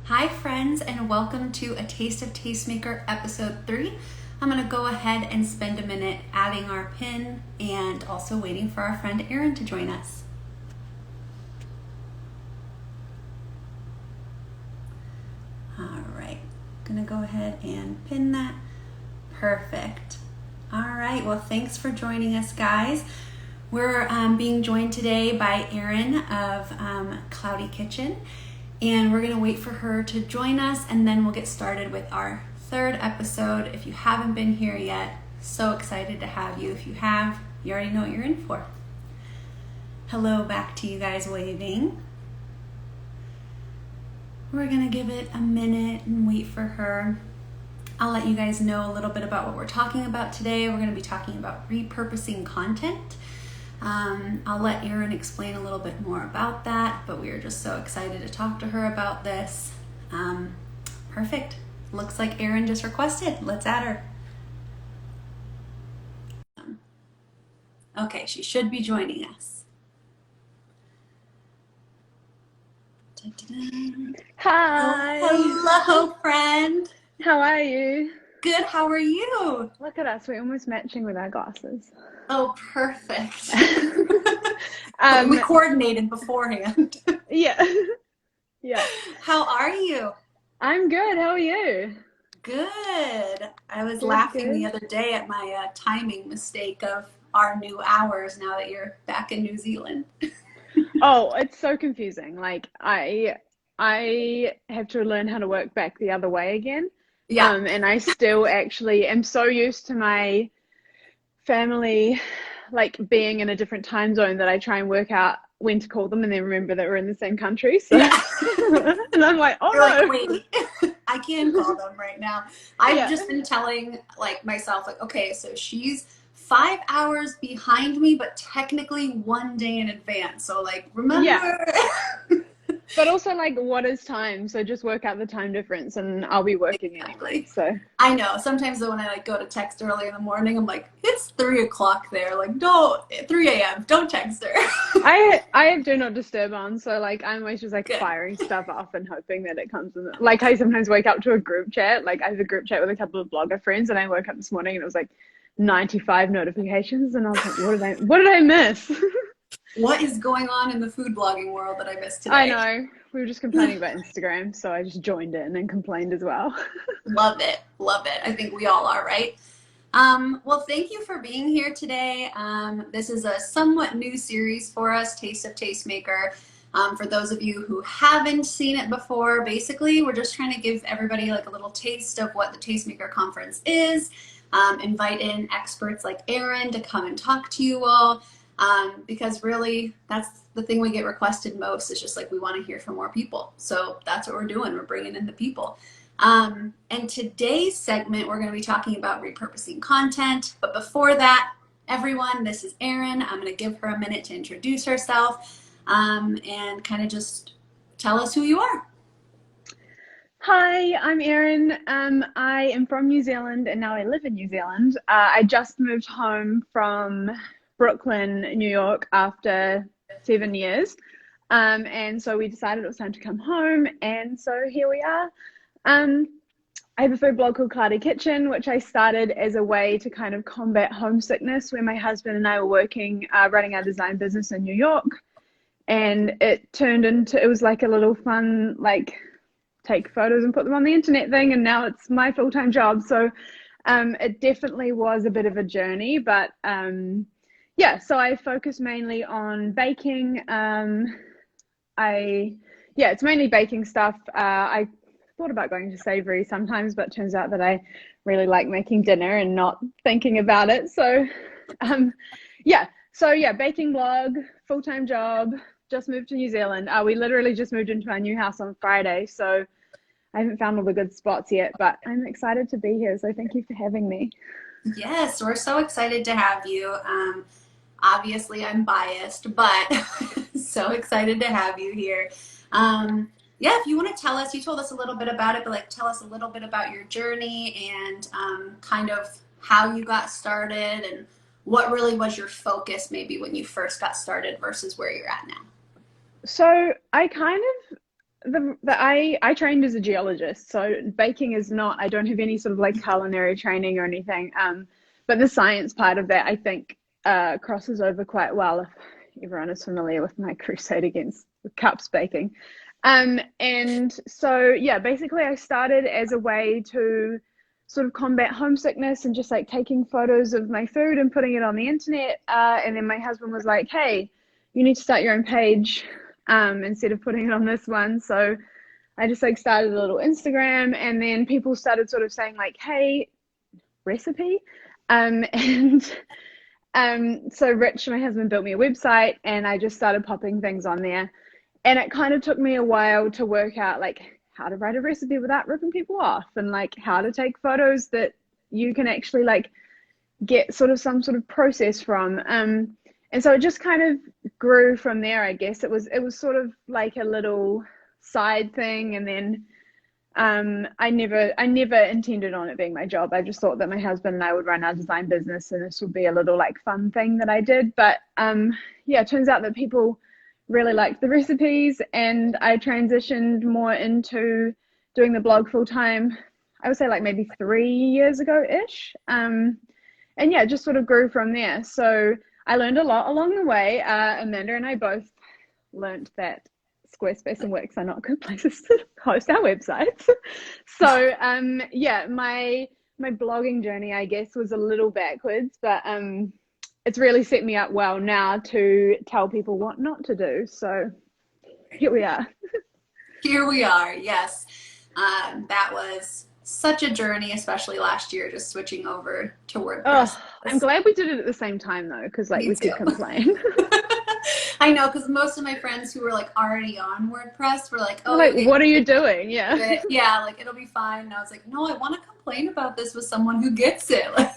Hi friends, and welcome to A Taste of Tastemaker episode 3. I'm going to go ahead and spend a minute adding our pin and also waiting for our friend Erin to join us. All right, going to go ahead and pin that. Perfect. All right, well, thanks for joining us, guys. We're being joined today by Erin of Cloudy Kitchen. And we're going to wait for her to join us, and then we'll get started with our third episode. If you haven't been here yet, so excited to have you. If you have, you already know what you're in for. Hello back to you guys waving. We're going to give it a minute and wait for her. I'll let you guys know a little bit about what we're talking about today. We're going to be talking about repurposing content. I'll let Erin explain a little bit more about that, but we are just so excited to talk to her about this. Perfect. Looks like Erin just requested. Let's add her. Okay, she should be joining us. Da-da-da. Hi. Oh, hello, friend. How are you? Good, how are you? Look at us, we're almost matching with our glasses. Oh, perfect. We coordinated beforehand. Yeah. Yeah. How are you? I'm good. How are you? Good. I was Good, laughing the good. other day at my timing mistake of our new hours now that you're back in New Zealand. Oh, it's so confusing. Like I have to learn how to work back the other way again. Yeah. And I still actually am so used to my family like being in a different time zone that I try and work out when to call them and then remember that we're in the same country. So Yeah. and I'm like, oh You're like, no. wait, I can call them right now. I've Yeah. just been telling like myself, like, okay, so she's 5 hours behind me, but technically 1 day in advance. So like, Yeah. remember? But also, like, what is time? So just work out the time difference and I'll be working anyway. Exactly. So, I know. Sometimes though, when I like go to text early in the morning, I'm like, it's 3 o'clock there. Like, don't 3 a.m. Don't text her. I have do not disturb on. So, like, I'm always just like Good. firing stuff off and hoping that it comes in. Like, I sometimes wake up to a group chat. Like, I have a group chat with a couple of blogger friends, and I woke up this morning and it was like 95 notifications. And I was like, what did I miss? What is going on in the food blogging world that I missed I today? know. We were just complaining about Instagram. So I just joined in and complained as well. Love it. Love it. I think we all are, right? Well, thank you for being here today. This is a somewhat new series for us, Taste of Tastemaker. For those of you who haven't seen it before, basically, we're just trying to give everybody like a little taste of what the Tastemaker Conference is. Invite in experts like Erin to come and talk to you all. Because really, that's the thing we get requested most is just like we want to hear from more people. So that's what we're doing. We're bringing in the people. And today's segment, we're going to be talking about repurposing content. But before that, everyone, this is Erin. I'm going to give her a minute to introduce herself and kind of just tell us who you are. Hi, I'm Erin. I am from New Zealand and now I live in New Zealand. I just moved home from Brooklyn, New York after 7 years. And so we decided it was time to come home. And so here we are. I have a food blog called Cloudy Kitchen, which I started as a way to kind of combat homesickness when my husband and I were working, running our design business in New York. And it turned into, it was like a little fun, like take photos and put them on the internet thing. And now it's my full-time job. So it definitely was a bit of a journey, but yeah, so I focus mainly on baking. It's mainly baking stuff. I thought about going to savory sometimes, but turns out that I really like making dinner and not thinking about it. So baking blog, full-time job, just moved to New Zealand. We literally just moved into our new house on Friday, so I haven't found all the good spots yet, but I'm excited to be here. So thank you for having me. Yes, we're so excited to have you. Obviously, I'm biased, but so excited to have you here. Yeah, if you want to tell us, you told us a little bit about it, but like tell us a little bit about your journey and kind of how you got started and what really was your focus maybe when you first got started versus where you're at now. So I kind of I trained as a geologist, so baking is not, I don't have any sort of like culinary training or anything. But the science part of that, I think, crosses over quite well if everyone is familiar with my crusade against cups baking. And so yeah, basically I started as a way to sort of combat homesickness and just like taking photos of my food and putting it on the internet. And then my husband was like, hey, you need to start your own page instead of putting it on this one. So I just like started a little Instagram, and then people started sort of saying like, hey, recipe. And so Rich, my husband, built me a website, and I just started popping things on there. And it kind of took me a while to work out like how to write a recipe without ripping people off, and like how to take photos that you can actually like get sort of some sort of process from. And so it just kind of grew from there, I guess. It was sort of like a little side thing, and then I never intended on it being my job. I just thought that my husband and I would run our design business, and this would be a little like fun thing that I did. But yeah, it turns out that people really liked the recipes, and I transitioned more into doing the blog full time. I would say like maybe 3 years ago ish. And yeah, it just sort of grew from there. So I learned a lot along the way. Amanda and I both learned that Squarespace and Wix are not good places to host our websites. So yeah, my blogging journey, I guess, was a little backwards, but it's really set me up well now to tell people what not to do. So here we are. Here we are, yes. That was such a journey, especially last year, just switching over to WordPress. Oh, I'm glad we did it at the same time though, because like Me we too. could complain. I know, because most of my friends who were like already on WordPress were like, "Oh, Like, you'll what are you get doing? Yeah. it. Yeah, like it'll be fine." And I was like, "No, I want to complain about this with someone who gets it." I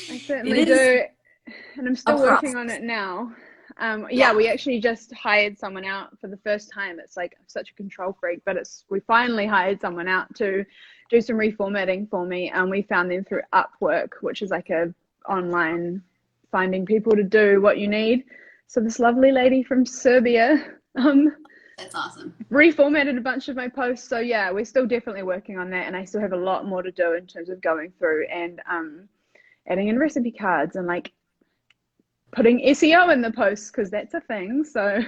Like, certainly it is do. And I'm a still working on process. it now. Yeah, Yeah, we actually just hired someone out for the first time. It's like I'm such a control freak, but we finally hired someone out to do some reformatting for me. And we found them through Upwork, which is like a online finding people to do what you need. So this lovely lady from Serbia that's awesome. reformatted a bunch of my posts. So yeah, we're still definitely working on that, and I still have a lot more to do in terms of going through and adding in recipe cards and like putting SEO in the posts, because that's a thing. So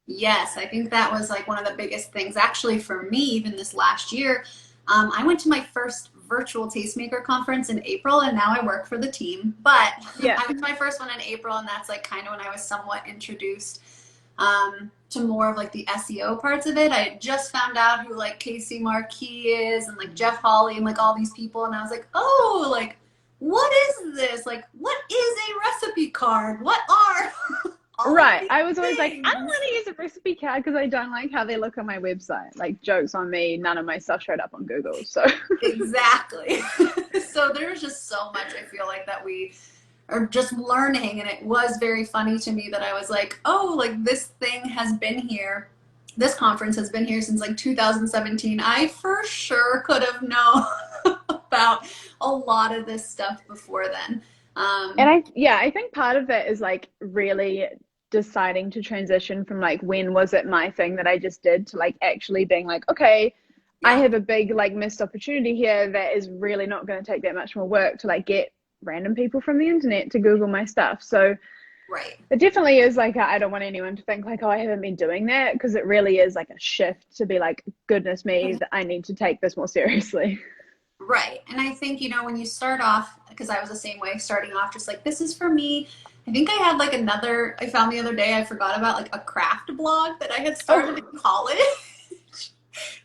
Yes, I think that was like one of the biggest things actually for me, even this last year. I went to my first virtual Tastemaker conference in April, and now I work for the team. But yeah. I went to my first one in April, and that's like kind of when I was somewhat introduced to more of like the SEO parts of it. I had just found out who like Casey Marquis is, and like Jeff Hawley, and like all these people, and I was like, oh, like what is this? Like, what is a recipe card? What are all of Right. these I was always like, I don't things? want to use a recipe card because I don't like how they look on my website. Like, jokes on me, none of my stuff showed up on Google. So Exactly. So there's just so much I feel like that we are just learning. And it was very funny to me that I was like, oh, like this thing has been here. This conference has been here since like 2017. I for sure could have known about a lot of this stuff before then. and Um, I think part of it is like really deciding to transition from like when was it my thing that I just did to like actually being like, okay, I yeah, have a big like missed opportunity here that is really not going to take that much more work to like get random people from the internet to Google my stuff. So right. it definitely is like I don't want anyone to think like, oh, I haven't been doing that, because it really is like a shift to be like, goodness me, I need to take this more seriously. Right. And I think, when you start off, because I was the same way, starting off just like, this is for me. I think I had like I found the other day, I forgot about like a craft blog that I had started Oh, in college.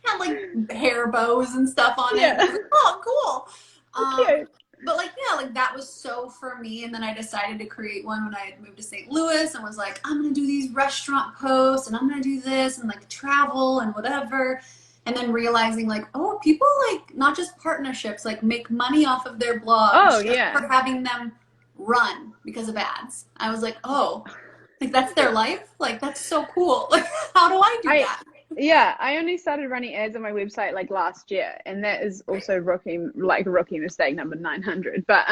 Had like hair bows and stuff on it. And I yeah. was like, oh, cool. Oh, Um, cute. but like, yeah, like that was so for me. And then I decided to create one when I had moved to St. Louis and was like, I'm going to do these restaurant posts and I'm going to do this and like travel and whatever. And then realizing like, oh, people like not just partnerships, like make money off of their Oh, blogs just yeah. for having them run because of ads. I was like, oh, like that's their life? Like that's so cool. Like how do I do I that? Yeah, I only started running ads on my website like last year, and that is Right. also rookie mistake number 900. But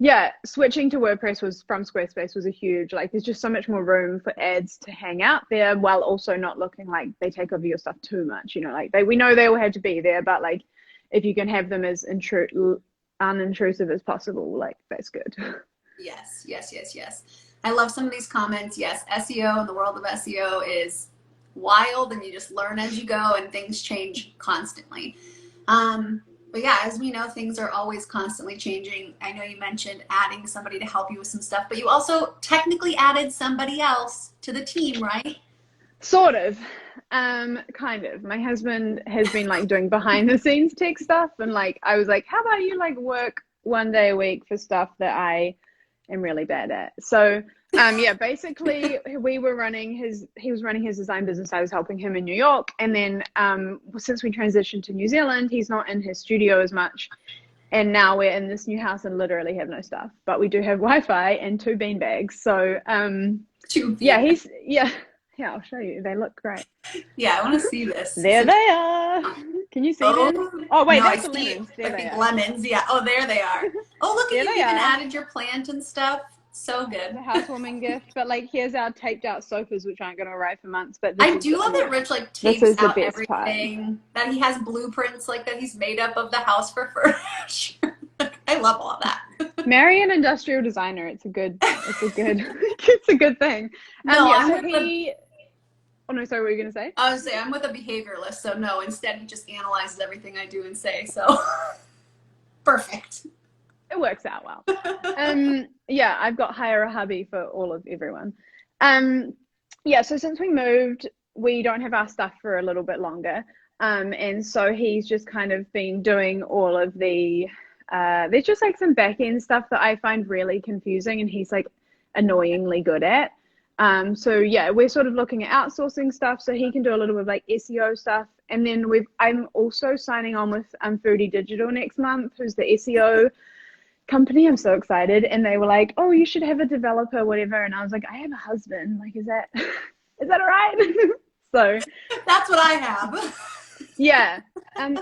Yeah, switching to WordPress was from Squarespace was a huge, like, there's just so much more room for ads to hang out there while also not looking like they take over your stuff too much. Like we know they all have to be there, but like if you can have them as unintrusive as possible, like that's good. Yes, yes, yes, yes. I love some of these comments. Yes, SEO and the world of SEO is wild, and you just learn as you go, and things change constantly. But yeah, as we know, things are always constantly changing. I know you mentioned adding somebody to help you with some stuff, but you also technically added somebody else to the team, right? Sort of. Kind of. My husband has been like doing behind the scenes tech stuff, and like I was like, how about you like work 1 day a week for stuff that I am really bad at? So yeah, basically he was running his design business. I was helping him in New York, and then since we transitioned to New Zealand, he's not in his studio as much, and now we're in this new house and literally have no stuff, but we do have Wi-Fi and 2 beanbags. So yeah, I'll show you. They look great. Yeah, I want to see this. There they are. Can you see them? Oh wait, no, that's I the see, lemons. There I they think are. lemons. Yeah. Oh, there they are. Oh, look at There you they even are. added your plant and stuff. So good. The housewarming gift. But like here's our taped out sofas, which aren't going to arrive for months. But I do love that Rich like this tapes is the out best part. everything, that he has blueprints like that he's made up of the house for furniture. I love all of that. Marry an industrial designer. It's a good it's a good thing. No, yeah, I'm so with he Oh no, sorry, what were you gonna say? I was say I'm with a behavioralist, so no, instead he just analyzes everything I do and say, so perfect. It works out well. Yeah, I've got hire a hubby for all of everyone. Yeah, so since we moved, we don't have our stuff for a little bit longer. And so he's just kind of been doing all of the there's just like some back end stuff that I find really confusing and he's like annoyingly good at. So yeah, we're sort of looking at outsourcing stuff so he can do a little bit of like SEO stuff. And then I'm also signing on with Foodie Digital next month, who's the SEO company. I'm so excited. And they were like, oh, you should have a developer, whatever. And I was like, I have a husband. Like, is that all right? So that's what I have. Yeah.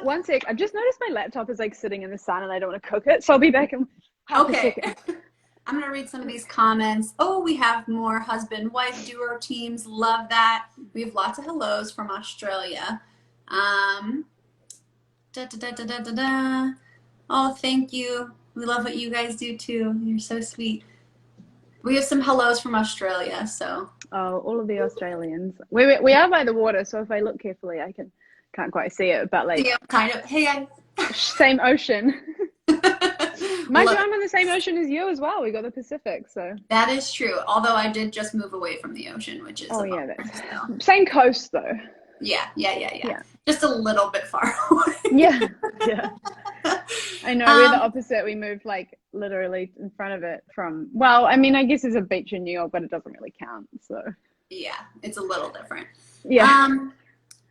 One sec. I've just noticed my laptop is like sitting in the sun and I don't want to cook it. So I'll be back in half a second. I'm going to read some of these comments. Oh, we have more husband-wife duo teams. Love that. We have lots of hellos from Australia. Da, da, da, da, da, da, da. Oh, thank you. We love what you guys do too. You're so sweet. We have some hellos from Australia, so. Oh, all of the Australians. We are by the water, so if I look carefully, I can't quite see it, but like. Yeah, kind of. Hey, same ocean. Mind you, I'm on the same ocean as you as well. We got the Pacific, so. That is true. Although I did just move away from the ocean, which is that's same coast though. Yeah. Just a little bit far away. Yeah. I know we're the opposite. We moved like literally in front of it from. Well, I mean, I guess there's a beach in New York, but it doesn't really count. So. Yeah, it's a little different. Yeah.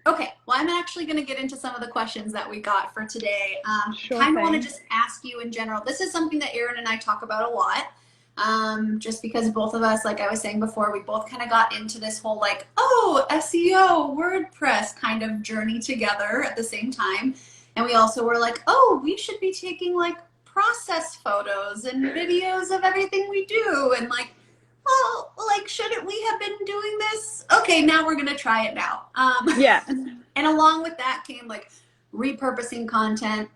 Okay, well, I'm actually going to get into some of the questions that we got for today. Sure kind of want to just ask you in general. This is something that Erin and I talk about a lot, just because both of us, like I was saying before, we both kind of got into this whole like, oh, SEO, WordPress kind of journey together at the same time. And we also were like, oh, we should be taking like process photos and videos of everything we do. And like, well, like, shouldn't we have been doing this? Okay, now we're going to try it now. Yeah. And along with that came like repurposing content.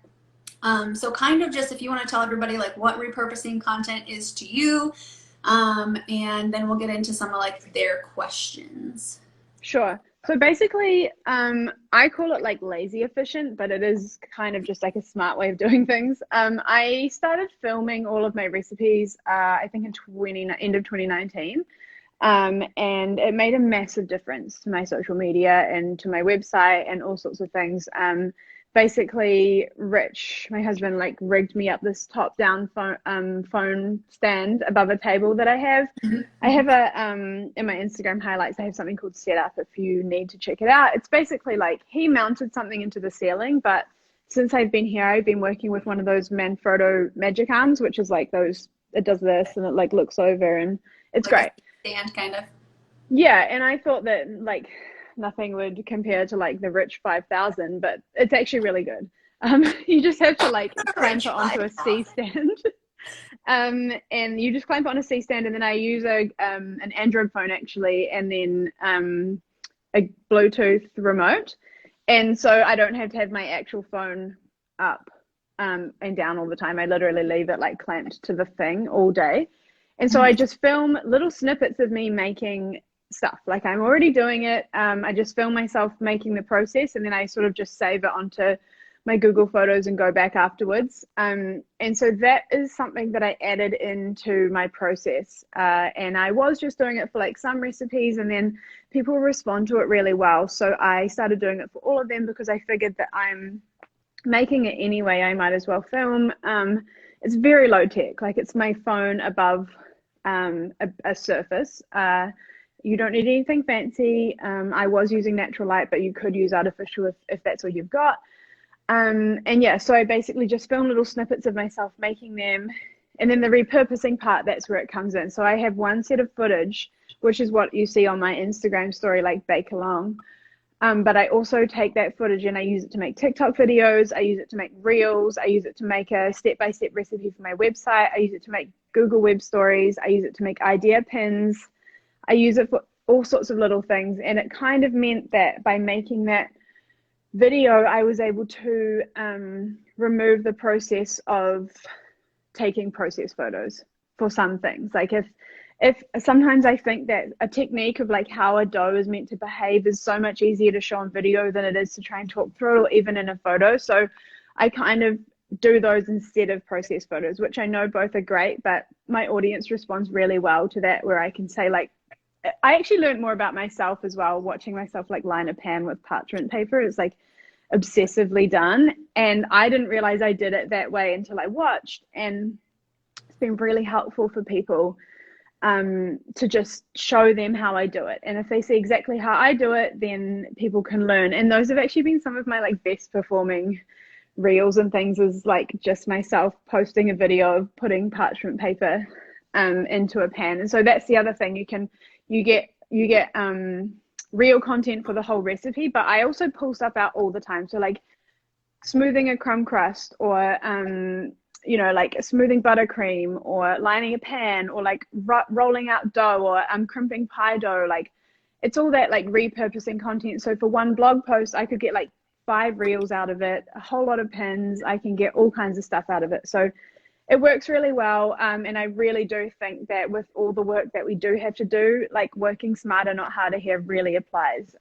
So kind of just if you want to tell everybody like what repurposing content is to you, and then we'll get into some of like their questions. Sure. So basically, I call it like lazy efficient, but it is kind of just like a smart way of doing things. I started filming all of my recipes, I think in end of 2019. And it made a massive difference to my social media and to my website and all sorts of things. Basically, Rich, my husband, like rigged me up this top-down phone stand above a table that I have. Mm-hmm. I have in my Instagram highlights, I have something called Setup if you need to check it out. It's basically like he mounted something into the ceiling, but since I've been here, I've been working with one of those Manfrotto magic arms, which is like those, it does this and it like looks over and it's like great. Stand kind of. Yeah, and I thought that like nothing would compare to like the Rich 5000, but it's actually really good. You just have to like clamp it onto a C stand. And you just clamp it on a C stand, and then I use an Android phone actually, and then a Bluetooth remote, and so I don't have to have my actual phone up and down all the time. I literally leave it like clamped to the thing all day. And so I just film little snippets of me making stuff. Like I'm already doing it. I just film myself making the process, and then I sort of just save it onto my Google Photos and go back afterwards. And so that is something that I added into my process. And I was just doing it for like some recipes, and then people respond to it really well. So I started doing it for all of them because I figured that I'm making it anyway, I might as well film. It's very low tech, like it's my phone above a surface. You don't need anything fancy. I was using natural light, but you could use artificial if that's all you've got. And yeah, so I basically just film little snippets of myself making them. And then the repurposing part, that's where it comes in. So I have one set of footage, which is what you see on my Instagram story, like bake along. But I also take that footage and I use it to make TikTok videos. I use it to make reels. I use it to make a step-by-step recipe for my website. I use it to make Google web stories. I use it to make idea pins. I use it for all sorts of little things. And it kind of meant that by making that video, I was able to remove the process of taking process photos for some things. Like if sometimes I think that a technique of like how a dough is meant to behave is so much easier to show on video than it is to try and talk through it, or even in a photo. So I kind of do those instead of process photos, which I know both are great, but my audience responds really well to that, where I can say like, I actually learned more about myself as well, watching myself like line a pan with parchment paper. It's like obsessively done. And I didn't realize I did it that way until I watched. And it's been really helpful for people to just show them how I do it. And if they see exactly how I do it, then people can learn. And those have actually been some of my like best performing reels and things, is like just myself posting a video of putting parchment paper into a pan. And so that's the other thing, you get real content for the whole recipe, but I also pull stuff out all the time. So like smoothing a crumb crust, or like smoothing buttercream, or lining a pan, or like rolling out dough, or crimping pie dough. Like it's all that like repurposing content. So for one blog post, I could get like 5 reels out of it, a whole lot of pins. I can get all kinds of stuff out of it. So it works really well. And I really do think that with all the work that we do have to do, like working smarter, not harder here really applies.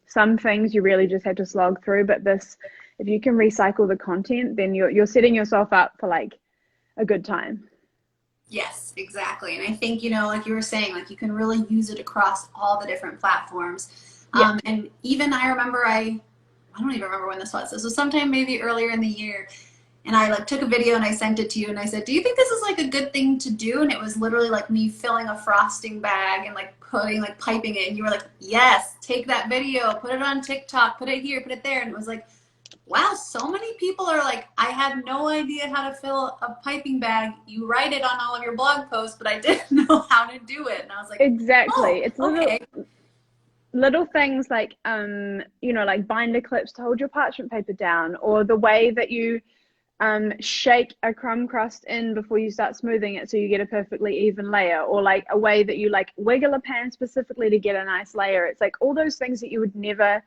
Some things you really just have to slog through, but this, if you can recycle the content, then you're setting yourself up for like a good time. Yes, exactly. And I think, like you were saying, like you can really use it across all the different platforms. Yeah. And even I remember I don't even remember when this was. This was sometime maybe earlier in the year. And I like took a video and I sent it to you and I said, do you think this is like a good thing to do? And it was literally like me filling a frosting bag and like piping it. And you were like, yes, take that video, put it on TikTok, put it here, put it there. And it was like, wow, so many people are like, I had no idea how to fill a piping bag. You write it on all of your blog posts, but I didn't know how to do it. And I was like, Exactly. oh, It's okay. little things like like binder clips to hold your parchment paper down, or the way that you shake a crumb crust in before you start smoothing it so you get a perfectly even layer, or like a way that you like wiggle a pan specifically to get a nice layer. It's like all those things that you would never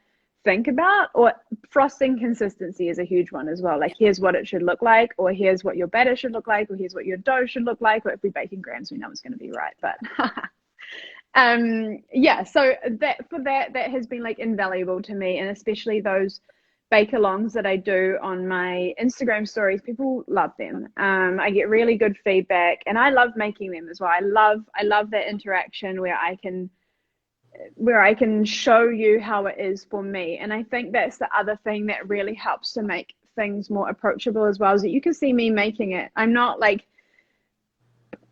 think about. Or frosting consistency is a huge one as well. Like here's what it should look like, or here's what your batter should look like, or here's what your dough should look like. Or if we bake in grams, we know it's going to be right. But yeah, so that has been like invaluable to me, and especially those bake alongs that I do on my Instagram stories. People love them. I get really good feedback, and I love making them as well. I love that interaction where I can show you how it is for me. And I think that's the other thing that really helps to make things more approachable as well, is that you can see me making it. I'm not like,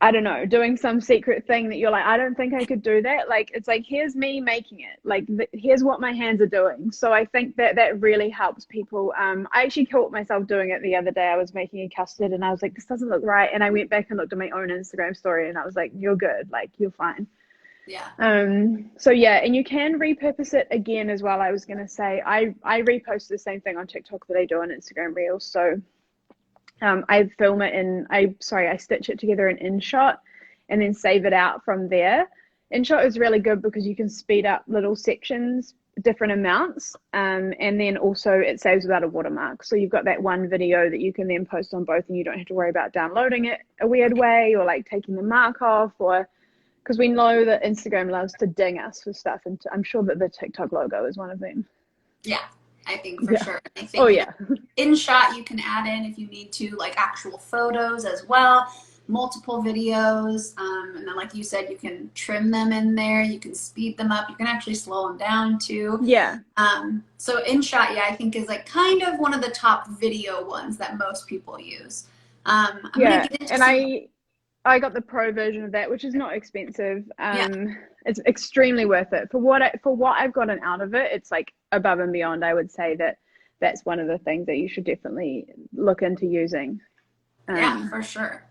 I don't know, doing some secret thing that you're like, I don't think I could do that. Like, it's like, here's me making it. Like, here's what my hands are doing. So I think that really helps people. I actually caught myself doing it the other day. I was making a custard and I was like, this doesn't look right. And I went back and looked at my own Instagram story and I was like, you're good. Like, you're fine. Yeah. So yeah, and you can repurpose it again as well. I was going to say, I repost the same thing on TikTok that I do on Instagram Reels. So I film it in, I stitch it together in InShot and then save it out from there. InShot is really good because you can speed up little sections, different amounts, and then also it saves without a watermark. So you've got that one video that you can then post on both, and you don't have to worry about downloading it a weird way or like taking the mark off, or because we know that Instagram loves to ding us for stuff, and I'm sure that the TikTok logo is one of them. Yeah, I think for Yeah. sure. I Oh think, yeah. InShot you can add in if you need to, like actual photos as well, multiple videos. And then, like you said, you can trim them in there. You can speed them up. You can actually slow them down too. Yeah. So InShot, yeah, I think is like kind of one of the top video ones that most people use. I'm gonna Yeah. get into And some. I got the pro version of that, which is not expensive. Yeah, It's extremely worth it for what I've gotten out of it. It's like above and beyond. I would say that that's one of the things that you should definitely look into using. yeah, Um, for sure.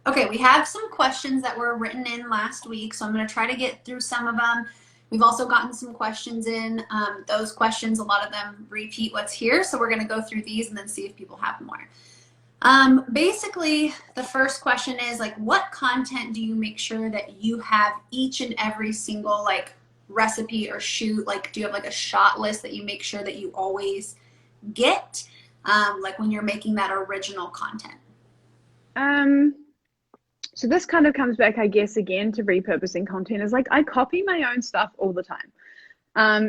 Okay, we have some questions that were written in last week, so I'm going to try to get through some of them. We've also gotten some questions in. Those questions, a lot of them repeat what's here, so we're going to go through these and then see if people have more. Basically, the first question is like, what content do you make sure that you have each and every single like recipe or shoot? Like, do you have like a shot list that you make sure that you always get, like when you're making that original content? um, so this kind of comes back, I guess, again to repurposing content. Is like I copy my own stuff all the time.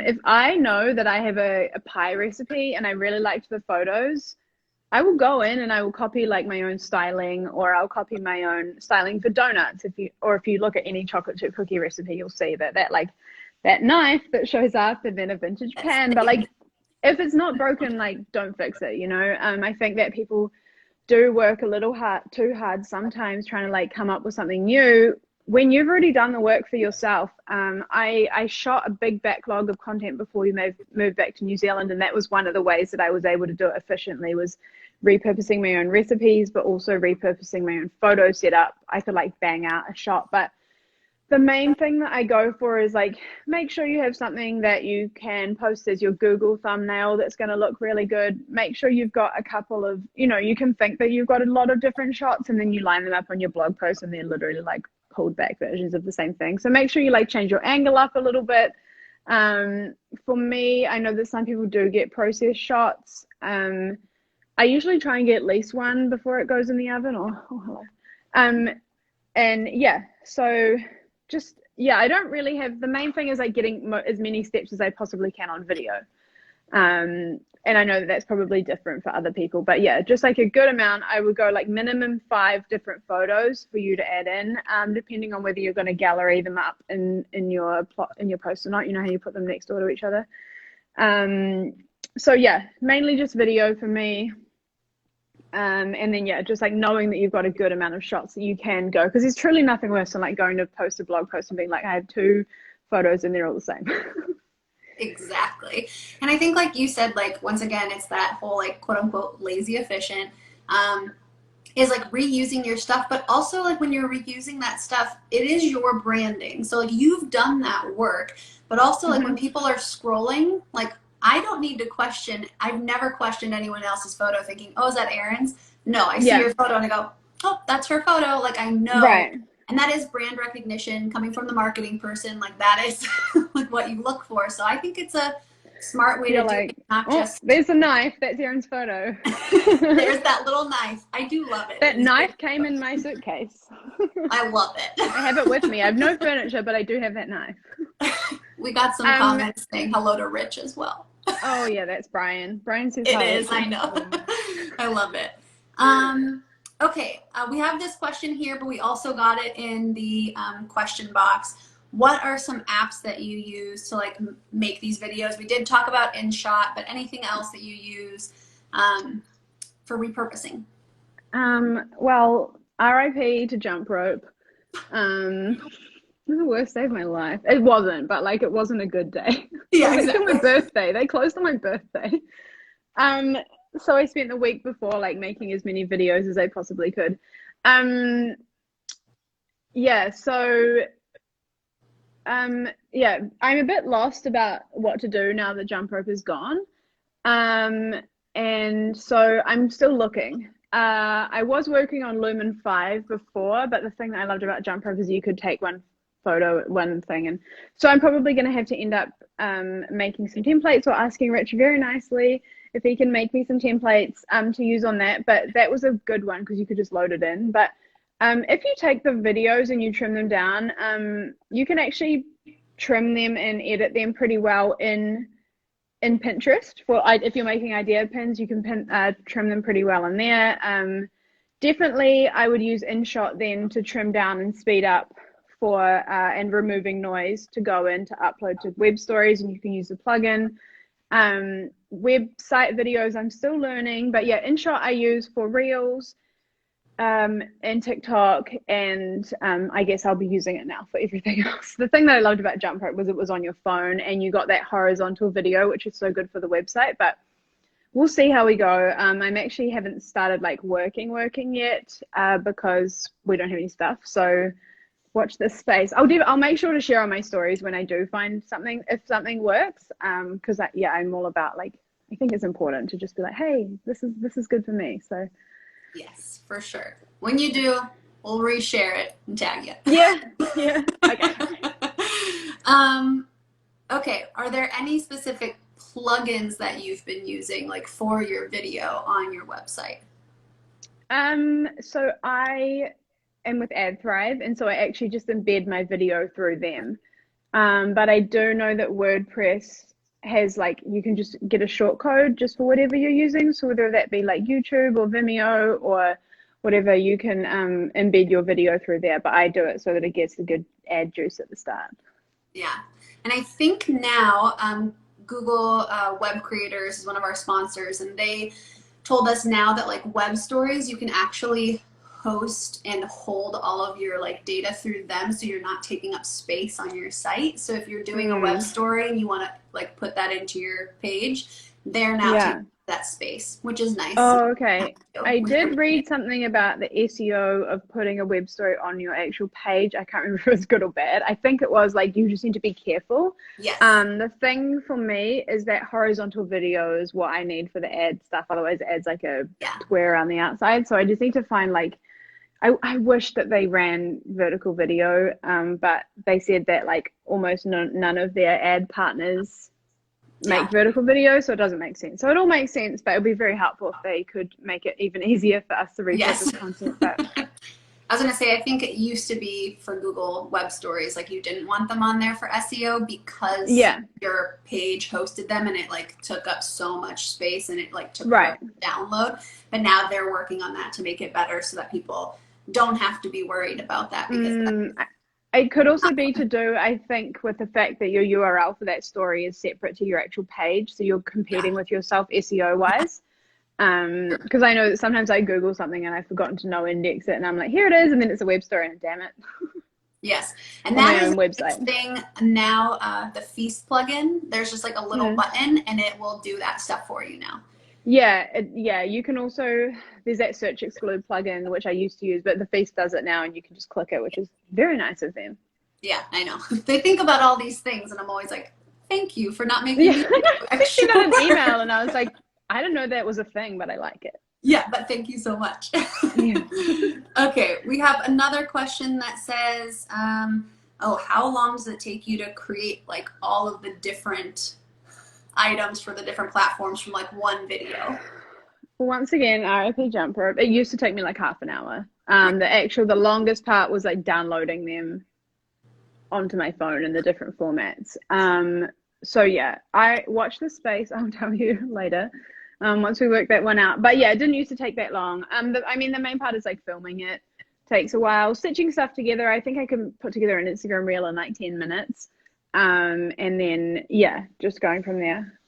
If I know that I have a pie recipe and I really liked the photos, I will go in and I will copy like my own styling, or I'll copy my own styling for donuts. If you look at any chocolate chip cookie recipe, you'll see that like that knife that shows up and then a vintage Yes. pan. But like if it's not broken, like don't fix it, you know? I think that people do work a little too hard sometimes trying to like come up with something new when you've already done the work for yourself. I shot a big backlog of content before we moved back to New Zealand, and that was one of the ways that I was able to do it efficiently, was repurposing my own recipes, but also repurposing my own photo setup. I could like bang out a shot, but the main thing that I go for is like, make sure you have something that you can post as your Google thumbnail that's going to look really good. Make sure you've got a couple of, you can think that you've got a lot of different shots, and then you line them up on your blog post and they're literally like pulled back versions of the same thing. So make sure you like change your angle up a little bit. For me, I know that some people do get process shots. I usually try and get at least one before it goes in the oven. Oh hello. And yeah, so just, yeah, I don't really have, the main thing is like getting as many steps as I possibly can on video. And I know that that's probably different for other people, but yeah, just like a good amount. I would go like minimum 5 different photos for you to add in, depending on whether you're going to gallery them up in your post or not. You know how you put them next door to each other. So yeah, mainly just video for me. And then yeah, just like knowing that you've got a good amount of shots that you can go, because there's truly nothing worse than like going to post a blog post and being like, I have 2 photos and they're all the same. Exactly. And I think like you said, like once again, it's that whole like quote unquote lazy efficient, is like reusing your stuff, but also like when you're reusing that stuff, it is your branding. So like you've done that work, but also like when people are scrolling, like I don't need to question, I've never questioned anyone else's photo thinking, oh, is that Erin's? No, I see Yeah, your photo and I go, oh, that's her photo. Like I know. right. And that is brand recognition coming from the marketing person. Like that is like what you look for. So I think it's a smart way to You're do like, it, not oh, just there's a knife. That's Erin's photo. there's that little knife. I do love it. That knife came in my suitcase. I love it. I have it with me. I have no furniture, but I do have that knife. We got some Um, comments saying hello to Rich as well. oh yeah, that's Brian. Brian says It hi. is, I know. I love it. Okay, we have this question here, but we also got it in the question box. What are some apps that you use to like make these videos? We did talk about InShot, but anything else that you use for repurposing? Well, RIP to jump rope. It was the worst day of my life. It wasn't, but like it wasn't a good day. Yeah, It was exactly. my birthday. They closed on my birthday. So I spent the week before like making as many videos as I possibly could. Yeah, so yeah, I'm a bit lost about what to do now that jump rope is gone. And so I'm still looking. I was working on Lumen 5 before, but the thing that I loved about Jump Rope is you could take one photo, one thing, and so I'm probably going to have to end up making some templates or asking Rich very nicely if he can make me some templates to use on that. But that was a good one because you could just load it in. But if you take the videos and you trim them down, you can actually trim them and edit them pretty well in Pinterest. If you're making idea pins, you can trim them pretty well in there. Definitely, I would use InShot then to trim down and speed up for and removing noise to go in to upload to web stories, and you can use the plugin. Website videos, I'm still learning, but yeah, InShot I use for Reels and TikTok, and I guess I'll be using it now for everything else. The thing that I loved about Jump Rope was it was on your phone and you got that horizontal video, which is so good for the website, but we'll see how we go. I'm actually haven't started like working yet because we don't have any stuff, so watch this space. I'll make sure to share on my stories when I do find something, if something works, because I'm all about, like, I think it's important to just be like, hey, this is good for me. So yes, for sure. When you do, we'll reshare it and tag you. yeah. Okay. Okay, are there any specific plugins that you've been using, like, for your video on your website? So I am with AdThrive, and so I actually just embed my video through them. But I do know that WordPress has, like, you can just get a short code just for whatever you're using. So whether that be like YouTube or Vimeo or whatever, you can embed your video through there. But I do it so that it gets a good ad juice at the start. Yeah, and I think now Google Web Creators is one of our sponsors, and they told us now that, like, web stories, you can actually host and hold all of your, like, data through them, so you're not taking up space on your site. So if you're doing a web story and you want to, like, put that into your page, they're now taking that space, which is nice. Oh, okay. I did read something about the SEO of putting a web story on your actual page. I can't remember if it was good or bad. I think it was like you just need to be careful. Yes. The thing for me is that horizontal video is what I need for the ad stuff. Otherwise, it adds like a square around the outside. So I just need to find, like, I wish that they ran vertical video, but they said that, like, almost none of their ad partners make vertical video, so it doesn't make sense. So it all makes sense, but it would be very helpful if they could make it even easier for us to repurpose content. But I was going to say, I think it used to be for Google Web Stories, like, you didn't want them on there for SEO because your page hosted them and it, like, took up so much space and it, like, took to download. But now they're working on that to make it better so that people don't have to be worried about that, because it could also be to do, I think, with the fact that your URL for that story is separate to your actual page, so you're competing with yourself SEO wise. Because I know that sometimes I Google something and I've forgotten to no index it, and I'm like, here it is, and then it's a web story, and damn it. Yes, and that is the thing now. The Feast plugin, there's just like a little button, and it will do that stuff for you now. Yeah, you can also, there's that search exclude plugin, which I used to use, but the Feast does it now, and you can just click it, which is very nice of them. Yeah, I know. They think about all these things, and I'm always like, thank you for not making me extra work. An email, and I was like, I didn't know that was a thing, but I like it. Yeah, but thank you so much. Okay, we have another question that says, how long does it take you to create, like, all of the different items for the different platforms from, like, one video? Once again, RIP Jump Rope. It used to take me like half an hour. The longest part was, like, downloading them onto my phone in the different formats. So yeah, I watch this space. I'll tell you later. Once we work that one out. But yeah, it didn't used to take that long. The main part is, like, filming it. Takes a while. Stitching stuff together, I think I can put together an Instagram reel in like 10 minutes. And then, just going from there.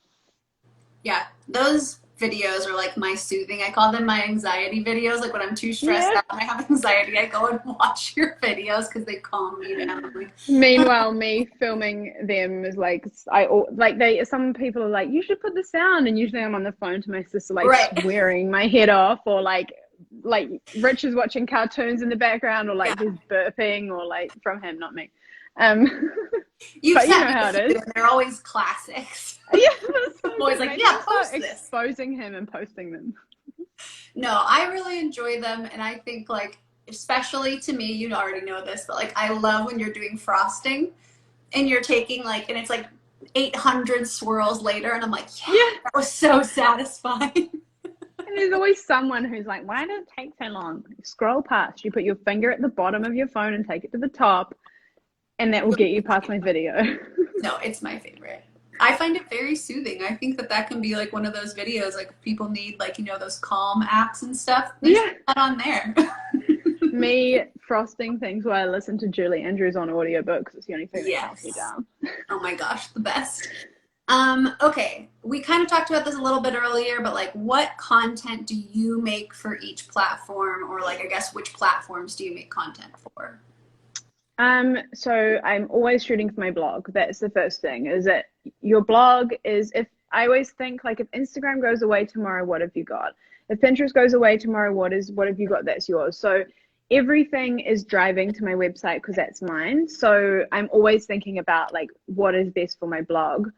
Yeah, those videos are like my soothing. I call them my anxiety videos. Like, when I'm too stressed out and I have anxiety, I go and watch your videos because they calm me down. Like, meanwhile, me filming them is like, some people are like, you should put the sound, and usually I'm on the phone to my sister, like, swearing my head off, or like Rich is watching cartoons in the background, or like he's burping, or like from him, not me. You know how it is. They're always classics. Yeah, that's so always like, post this. Exposing him and posting them. No, I really enjoy them, and I think like especially to me, you already know this, but like I love when you're doing frosting and you're taking like and it's like 800 swirls later and I'm like, yeah, Yeah. that was so satisfying. And there's always someone who's like, why did it take so long? You scroll past, you put your finger at the bottom of your phone and take it to the top, and that will get you past my video. No, it's my favorite. I find it very soothing. I think that that can be like one of those videos like people need like those calm apps and stuff. There's Yeah. that on there. Me frosting things while I listen to Julie Andrews on audiobook because it's the only thing that calms me Yes. down. Oh my gosh, the best. Okay, we kind of talked about this a little bit earlier, but like what content do you make for each platform, or like I guess which platforms do you make content for? So I'm always shooting for my blog. That's the first thing, is that your blog is, if I always think like if Instagram goes away tomorrow, what have you got? If Pinterest goes away tomorrow, what have you got that's yours? So everything is driving to my website because that's mine. So I'm always thinking about like what is best for my blog.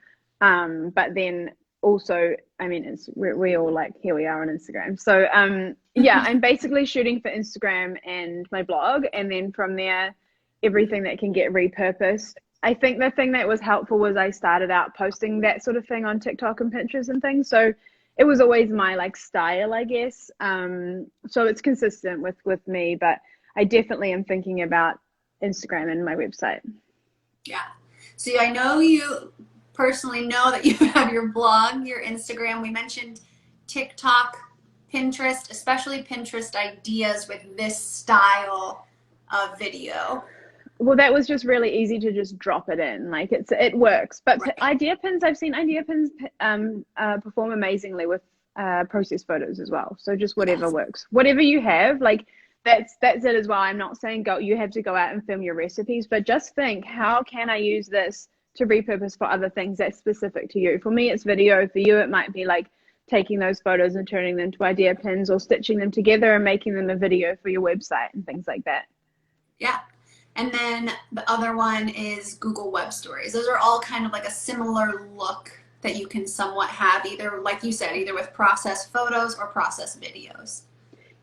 But then also, I mean, we all like, here we are on Instagram. So yeah, I'm basically shooting for Instagram and my blog, and then from there everything that can get repurposed. I think the thing that was helpful was I started out posting that sort of thing on TikTok and Pinterest and things. So it was always my like style, I guess. So it's consistent with me, but I definitely am thinking about Instagram and my website. Yeah. So I know you personally know that you have your blog, your Instagram. We mentioned TikTok, Pinterest, especially Pinterest ideas with this style of video. Well, that was just really easy to just drop it in. Like it works. But Right. idea pins, I've seen idea pins perform amazingly with process photos as well. So just whatever Yes. works, whatever you have. Like that's it as well. I'm not saying go. You have to go out and film your recipes, but just think, how can I use this to repurpose for other things that's specific to you? For me, it's video. For you, it might be like taking those photos and turning them to idea pins or stitching them together and making them a video for your website and things like that. Yeah. And then the other one is Google Web Stories. Those are all kind of like a similar look that you can somewhat have either, like you said, either with process photos or process videos.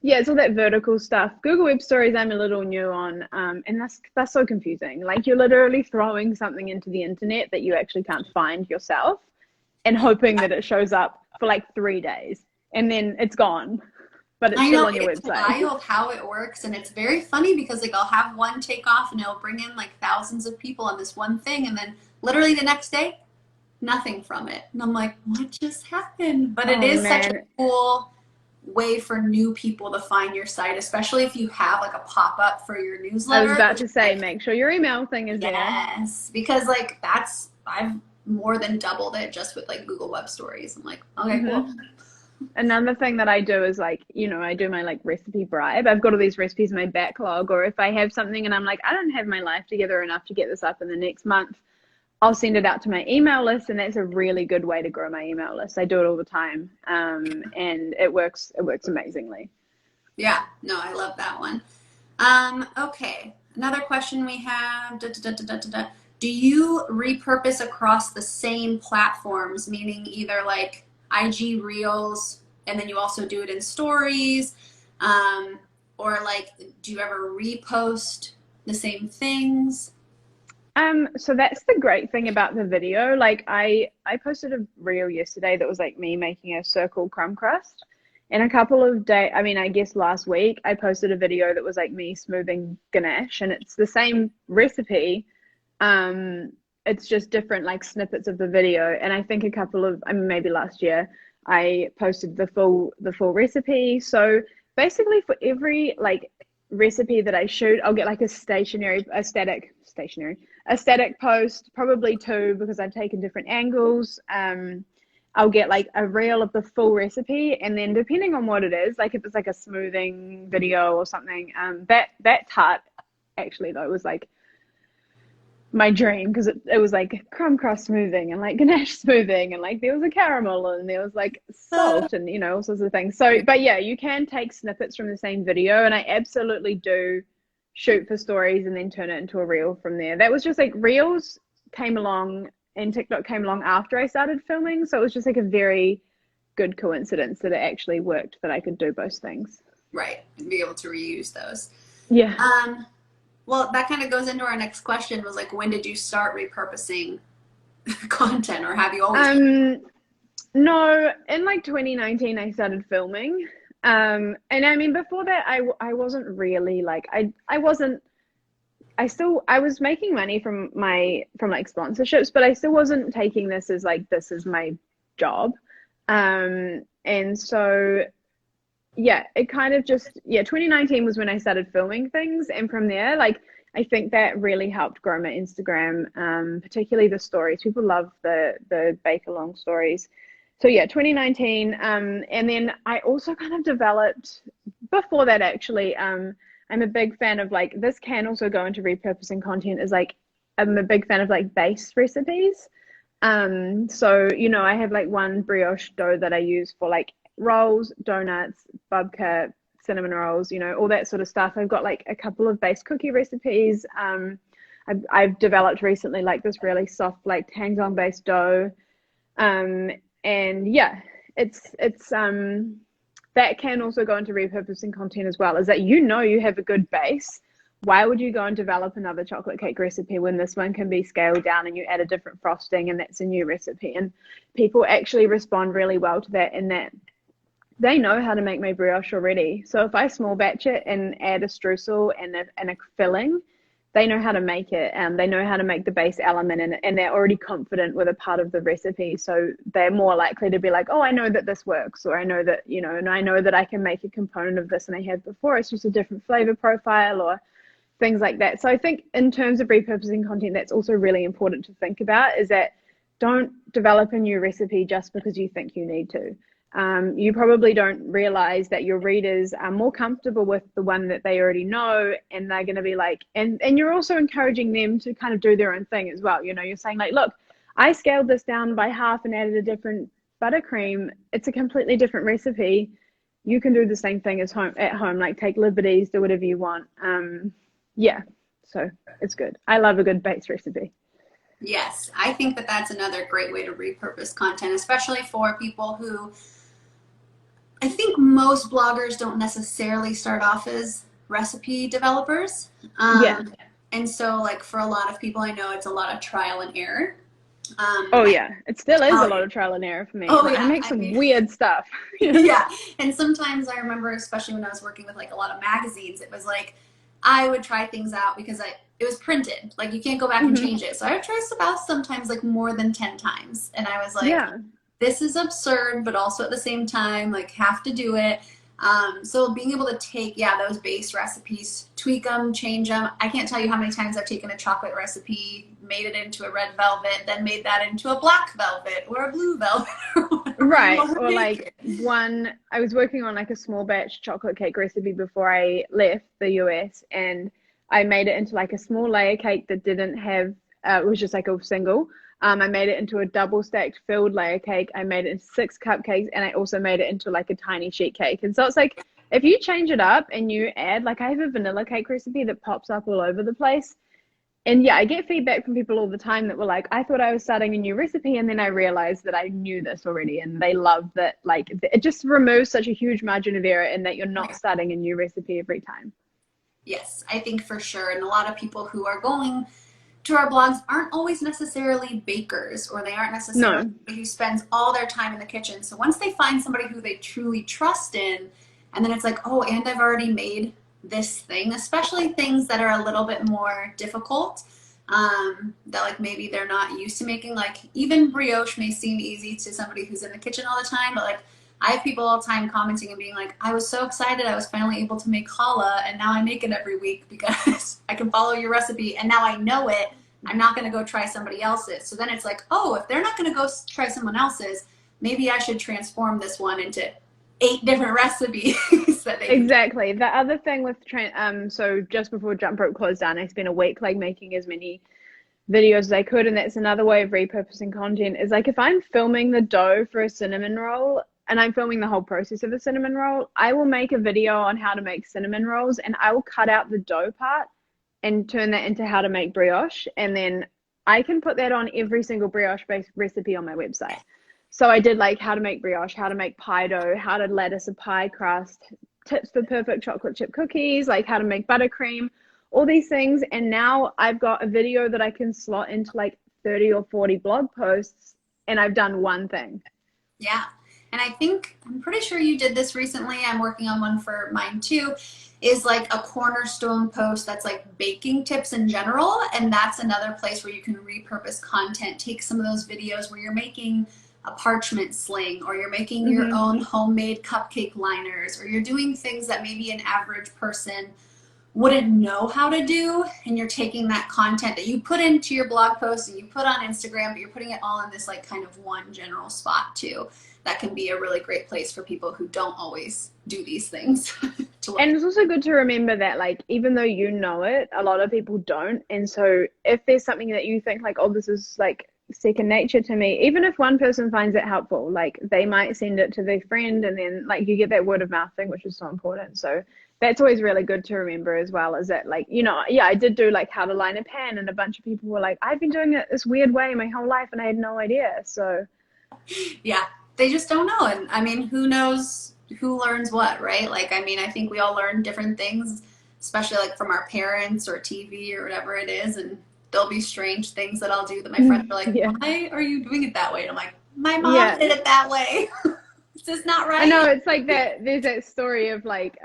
Yeah, it's all that vertical stuff. Google Web Stories, I'm a little new on, and that's so confusing. Like you're literally throwing something into the internet that you actually can't find yourself, and hoping that it shows up for like 3 days, and then it's gone, but it's I still know on your it's website. wild how it works, and it's very funny because like I'll have one take off and it'll bring in like thousands of people on this one thing, and then literally the next day, nothing from it. And I'm like, what just happened? But it Oh is such a man, cool way for new people to find your site, especially if you have like a pop up for your I was newsletter, about which to is say, like, make sure your email thing is there. yes, because like I've more than doubled it just with like Google Web Stories. I'm like, okay, cool. Hmm. Another thing that I do is like, I do my like recipe bribe. I've got all these recipes in my backlog, or if I have something and I'm like, I don't have my life together enough to get this up in the next month, I'll send it out to my email list, and that's a really good way to grow my email list. I do it all the time, and it works. It works amazingly. Yeah, no, I love that one. Okay, another question we have. Do you repurpose across the same platforms, meaning either like IG Reels and then you also do it in stories? Um, or like, do you ever repost the same things? So that's the great thing about the video. Like I posted a reel yesterday that was like me making a circle crumb crust. And a couple of days, I mean, I guess last week I posted a video that was like me smoothing ganache, and it's the same recipe. It's just different like snippets of the video. And I think I mean, maybe last year I posted the full recipe. So basically for every like recipe that I shoot, I'll get like a static post, probably two because I've taken different angles. I'll get like a reel of the full recipe, and then depending on what it is, like if it's like a smoothing video or something, that tart actually though was like my dream because it was like crumb crust smoothing and like ganache smoothing, and like there was a caramel and there was like salt and all sorts of things. So but yeah, you can take snippets from the same video, and I absolutely do shoot for stories and then turn it into a reel from there. That was just like reels came along, and TikTok came along after I started filming, so it was just like a very good coincidence that it actually worked, that I could do both things. Right. And be able to reuse those. Yeah. Well, that kind of goes into our next question was like, when did you start repurposing content, or have you always been? No, in like 2019 I started filming. And I mean before that I wasn't really like I wasn't I was making money from like sponsorships, but I still wasn't taking this as like this is my job. And so yeah, it kind of just, yeah, 2019 was when I started filming things. And from there, like, I think that really helped grow my Instagram, particularly the stories. People love the bake along stories. So yeah, 2019. And then I also kind of developed before that actually. I'm a big fan of like, this can also go into repurposing content, is like, I'm a big fan of like base recipes. So, you know, I have like one brioche dough that I use for like rolls, donuts, babka, cinnamon rolls, you know, all that sort of stuff. I've got like a couple of base cookie recipes. I've developed recently like this really soft like tangzong based dough. And yeah, it's that can also go into repurposing content as well, is that you know you have a good base. Why would you go and develop another chocolate cake recipe when this one can be scaled down and you add a different frosting and that's a new recipe? And people actually respond really well to that, in that they know how to make my brioche already. So if I small batch it and add a streusel and a filling, they know how to make it, and they know how to make the base element, and they're already confident with a part of the recipe. So they're more likely to be like, oh, I know that this works, or I know that, you know, and I know that I can make a component of this and I have before. It's just a different flavor profile or things like that. So I think in terms of repurposing content, that's also really important to think about, is that don't develop a new recipe just because you think you need to. You probably don't realize that your readers are more comfortable with the one that they already know, and they're going to be like, and you're also encouraging them to kind of do their own thing as well. You know, you're saying like, look, I scaled this down by half and added a different buttercream. It's a completely different recipe. You can do the same thing as at home, like take liberties, do whatever you want. Yeah, so it's good. I love a good base recipe. Yes, I think that that's another great way to repurpose content, especially for people who, I think most bloggers don't necessarily start off as recipe developers. Yeah. And so, like, for a lot of people, I know it's a lot of trial and error. Oh yeah, it still is a Oh, lot of trial and error for me. oh Like, I yeah, make I some mean, weird stuff. Yeah. yeah. And sometimes I remember, especially when I was working with like a lot of magazines, it was like I would try things out because it was printed. Like you can't go back and Hmm. change it. So I would try stuff out sometimes like more than 10 times. And I was like, Yeah. this is absurd, but also at the same time, like have to do it. So being able to take, yeah, those base recipes, tweak them, change them. I can't tell you how many times I've taken a chocolate recipe, made it into a red velvet, then made that into a black velvet or a blue velvet or whatever you Right. want to Or make like it. I was working on like a small batch chocolate cake recipe before I left the US, and I made it into like a small layer cake that didn't have, it was just like a single. I made it into a double stacked filled layer cake. I made it into 6 cupcakes, and I also made it into like a tiny sheet cake. And so it's like, if you change it up and you add, like I have a vanilla cake recipe that pops up all over the place. And yeah, I get feedback from people all the time that were like, I thought I was starting a new recipe, and then I realized that I knew this already. And they love that, like, it just removes such a huge margin of error in that you're not starting a new recipe every time. Yes, I think for sure. And a lot of people who are going to our blogs aren't always necessarily bakers, or they aren't necessarily No, somebody who spends all their time in the kitchen. So once they find somebody who they truly trust in, and then it's like, oh, and I've already made this thing, especially things that are a little bit more difficult, that like maybe they're not used to making. Like even brioche may seem easy to somebody who's in the kitchen all the time, but like I have people all the time commenting and being like, I was so excited I was finally able to make challah, and now I make it every week because I can follow your recipe and now I know it. I'm not going to go try somebody else's. So then it's like, oh, if they're not going to go try someone else's, maybe I should transform this one into 8 different recipes that they can. exactly. The other thing with so just before Jump Rope closed down, I spent a week like making as many videos as I could, and that's another way of repurposing content. Is like if I'm filming the dough for a cinnamon roll and I'm filming the whole process of a cinnamon roll, I will make a video on how to make cinnamon rolls, and I will cut out the dough part and turn that into how to make brioche, and then I can put that on every single brioche based recipe on my website. So I did like how to make brioche, how to make pie dough, how to lattice a pie crust, tips for perfect chocolate chip cookies, like how to make buttercream, all these things. And now I've got a video that I can slot into like 30 or 40 blog posts, and I've done one thing. Yeah. And I think, I'm pretty sure you did this recently. I'm working on one for mine too, is like a cornerstone post that's like baking tips in general. And that's another place where you can repurpose content. Take some of those videos where you're making a parchment sling, or you're making your Mm-hmm. own homemade cupcake liners, or you're doing things that maybe an average person wouldn't know how to do, and you're taking that content that you put into your blog post and you put on Instagram, but you're putting it all in this like kind of one general spot too. That can be a really great place for people who don't always do these things to look And at. it's also good to remember that, like, even though you know it, a lot of people don't. And so, if there's something that you think, like, oh, this is like second nature to me, even if one person finds it helpful, like, they might send it to their friend, and then, like, you get that word of mouth thing, which is so important. So, that's always really good to remember as well, is that, like, yeah, I did do like how to line a pan, and a bunch of people were like, I've been doing it this weird way my whole life, and I had no idea. So, Yeah, they just don't know. And I mean, who knows who learns what, right? Like, I mean, I think we all learn different things, especially like from our parents or TV or whatever it is. And there'll be strange things that I'll do that my friends are like, yeah. why are you doing it that way? And I'm like, my mom Yeah. did it that way. Is this not I know, right? it's like that. There's that story of like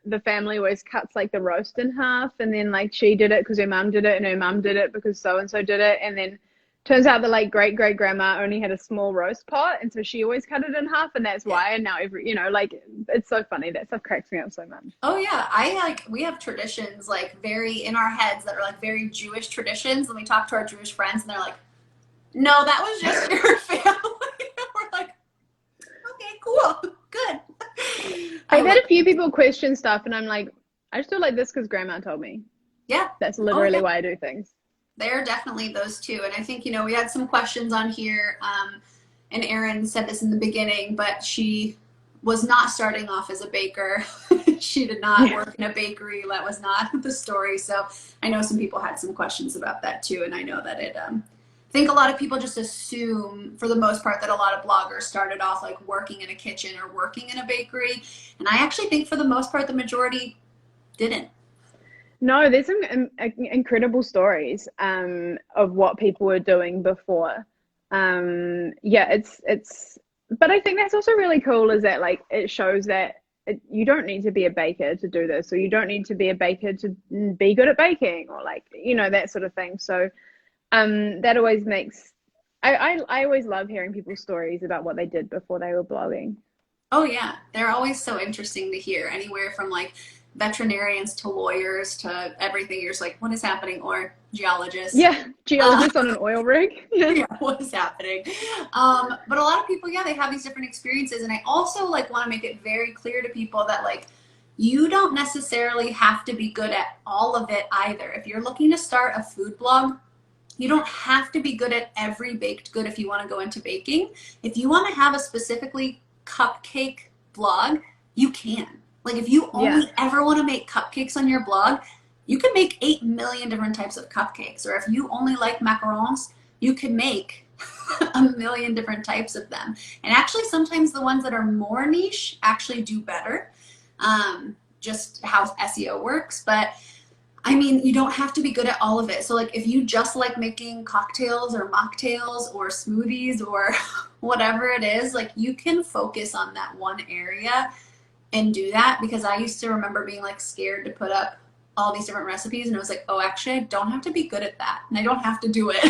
the family always cuts like the roast in half, and then like she did it because her mum did it, and her mum did it because so and so did it, and then turns out that like great great grandma only had a small roast pot, and so she always cut it in half, and that's Yeah. why. And now every like it's so funny. That stuff cracks me up so much. Oh yeah, I like we have traditions like very in our heads that are like very Jewish traditions, and we talk to our Jewish friends, and they're like, "No, that was just your family." We're like, "Okay, cool, good." I I've had love a few it. people question stuff, and I'm like, I just do like this because grandma told me. Yeah. That's Oh literally yeah. why I do things. There are definitely those two. And I think, we had some questions on here, and Erin said this in the beginning, but she was not starting off as a baker. She did not Yeah. work in a bakery. That was not the story. So I know some people had some questions about that too. And I know that I think a lot of people just assume, for the most part, that a lot of bloggers started off like working in a kitchen or working in a bakery. And I actually think for the most part, the majority didn't. No, there's some incredible stories of what people were doing before. Yeah, but I think that's also really cool is that like it shows that you don't need to be a baker to do this, or you don't need to be a baker to be good at baking, or like that sort of thing. So that always makes I always love hearing people's stories about what they did before they were blogging. Oh yeah, they're always so interesting to hear. Anywhere from like veterinarians to lawyers to everything. You're just like, what is happening? Or geologists. Yeah, Uh, geologist on an oil rig. Yeah. yeah, what is happening? But a lot of people, yeah, they have these different experiences, and I also like want to make it very clear to people that like you don't necessarily have to be good at all of it either. If you're looking to start a food blog, you don't have to be good at every baked good if you want to go into baking. If you want to have a specifically cupcake blog, you can. Like if you Yeah. only ever want to make cupcakes on your blog, you can make 8 million different types of cupcakes. Or if you only like macarons, you can make a million different types of them. And actually, sometimes the ones that are more niche actually do better. Just how SEO works. But I mean, you don't have to be good at all of it. So, like, if you just like making cocktails or mocktails or smoothies or whatever it is, like, you can focus on that one area and do that. Because I used to remember being like scared to put up all these different recipes, and it was like, oh, actually, I don't have to be good at that, and I don't have to do it.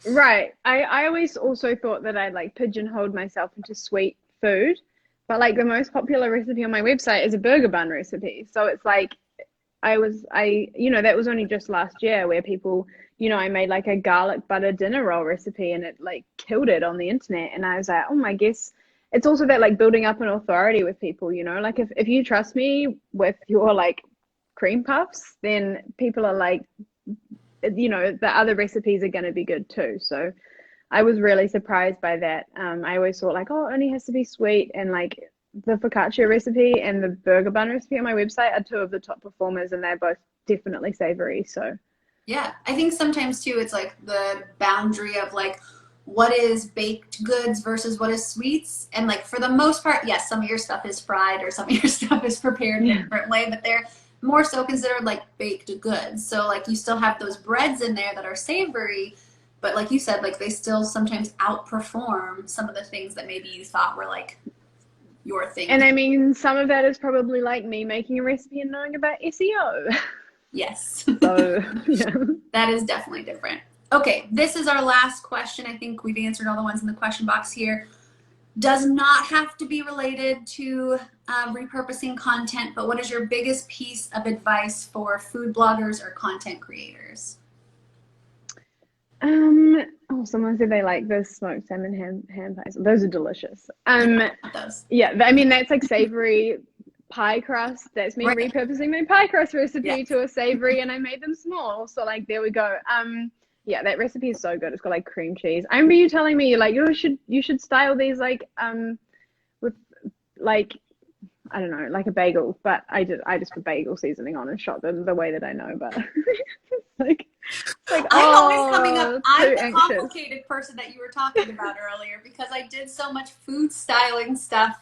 Right. I always also thought that I like pigeonholed myself into sweet food, but like the most popular recipe on my website is a burger bun recipe. So it's like that was only just last year where people, I made like a garlic butter dinner roll recipe, and it like killed it on the internet. And I was like, oh my guess it's also that like building up an authority with people, like if you trust me with your like cream puffs, then people are like, the other recipes are going to be good too. So I was really surprised by that. I always thought like, oh, it only has to be sweet, and like the focaccia recipe and the burger bun recipe on my website are two of the top performers, and they're both definitely savory. So Yeah, I think sometimes too, it's like the boundary of like what is baked goods versus what is sweets. And like for the most part, yes, some of your stuff is fried or some of your stuff is prepared in a different way, but they're more so considered like baked goods. So like you still have those breads in there that are savory, but like you said, like they still sometimes outperform some of the things that maybe you thought were like your thing. And I mean, some of that is probably like me making a recipe and knowing about SEO. Yes. So, yeah. That is definitely different. Okay, this is our last question. I think we've answered all the ones in the question box here. Does not have to be related to repurposing content, but what is your biggest piece of advice for food bloggers or content creators? Oh, someone said they like the smoked salmon ham pies. Those are delicious. Those. Yeah, I mean, that's like savory pie crust. That's me Right. repurposing my pie crust recipe Yes. to a savory, and I made them small. So like, there we go. Yeah, that recipe is so good. It's got like cream cheese. I remember you telling me like you should style these like with like, I don't know, like a bagel, but I just put bagel seasoning on and shot them the way that I know, but like I'm always coming up. I'm the anxious. complicated person that you were talking about earlier because I did so much food styling stuff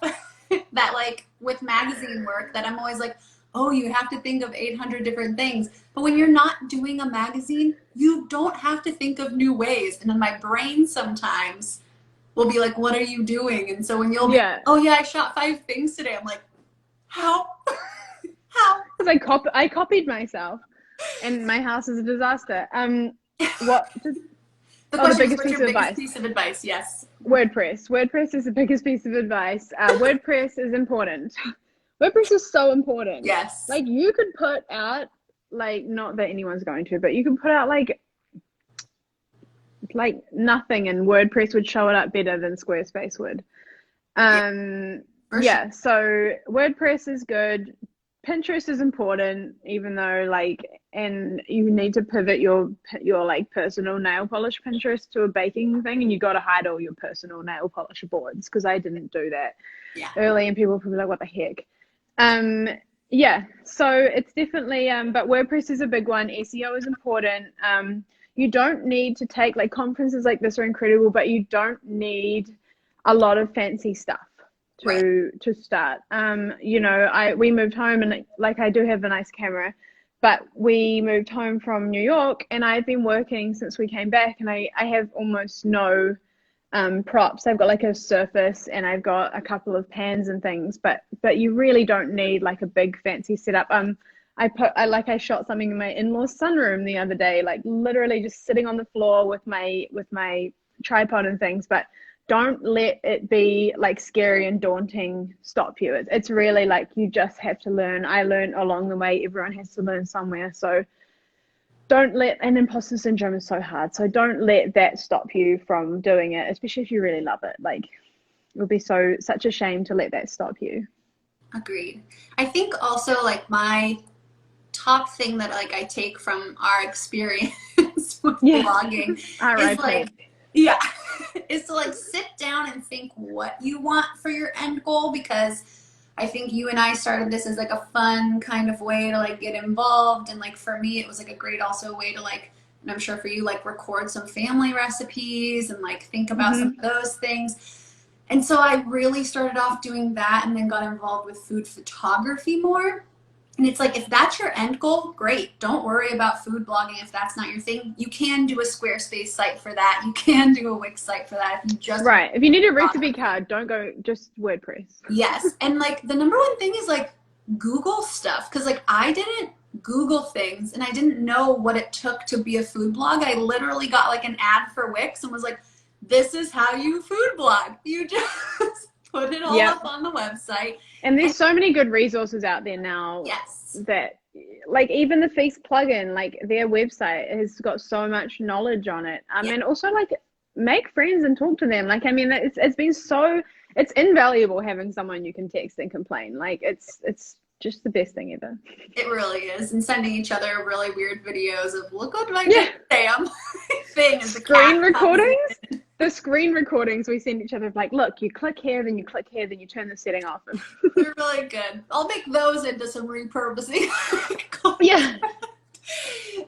that like with magazine work that I'm always like, oh, you have to think of 800 different things. But when you're not doing a magazine, you don't have to think of new ways. And then my brain sometimes will be like, what are you doing? And so when you'll be, oh yeah, I shot 5 things today. I'm like, how? How? Because I copied myself, and my house is a disaster. What? The biggest piece of advice. Piece of advice, yes. WordPress. WordPress is the biggest piece of advice. WordPress is important. WordPress is so important. Yes. Like you could put out, like, not that anyone's going to, but you can put out like nothing, and WordPress would show it up better than Squarespace would. Yeah, so WordPress is good. Pinterest is important, even though like, and you need to pivot your like personal nail polish Pinterest to a baking thing, and you got to hide all your personal nail polish boards, because I didn't do that early, and people were probably like, what the heck? Yeah, so it's definitely but WordPress is a big one. SEO is important. You don't need to take, like, conferences like this are incredible, but you don't need a lot of fancy stuff to start. You know, we moved home, and like I do have a nice camera, but we moved home from New York, and I've been working since we came back, and I have almost no props. I've got like a surface, and I've got a couple of pans and things, but you really don't need like a big fancy setup. I shot something in my in-laws sunroom the other day, like literally just sitting on the floor with my tripod and things, but don't let it be like scary and daunting stop you. It's really like, you just have to learn. I learned along the way. Everyone has to learn somewhere. So don't let, and imposter syndrome is so hard. So don't let that stop you from doing it, especially if you really love it. Like, it would be such a shame to let that stop you. Agreed. I think also like my top thing that like I take from our experience with blogging is like, is to like sit down and think what you want for your end goal, because I think you and I started this as like a fun kind of way to like get involved, and like for me it was like a great also way to like, and I'm sure for you, like record some family recipes and like think about some of those things. And so I really started off doing that, and then got involved with food photography more. And it's like, if that's your end goal, great. Don't worry about food blogging if that's not your thing. You can do a Squarespace site for that. You can do a Wix site for that. If you just if you need a recipe card, don't go just WordPress. Yes. And like the number one thing is like Google stuff. Cause like I didn't Google things, and I didn't know what it took to be a food blog. I literally got like an ad for Wix and was like, this is how you food blog. You just put it all up on the website. And there's so many good resources out there now. Yes. That, like, even the Feast plugin, like their website has got so much knowledge on it. And also like make friends and talk to them. Like, I mean, it's been it's invaluable having someone you can text and complain. Like, it's just the best thing ever. It really is. And sending each other really weird videos of, look what I did today. Thing is screen recordings. The screen recordings we send each other, like, look, you click here, then you click here, then you turn the setting off. They're really good. I'll make those into some repurposing.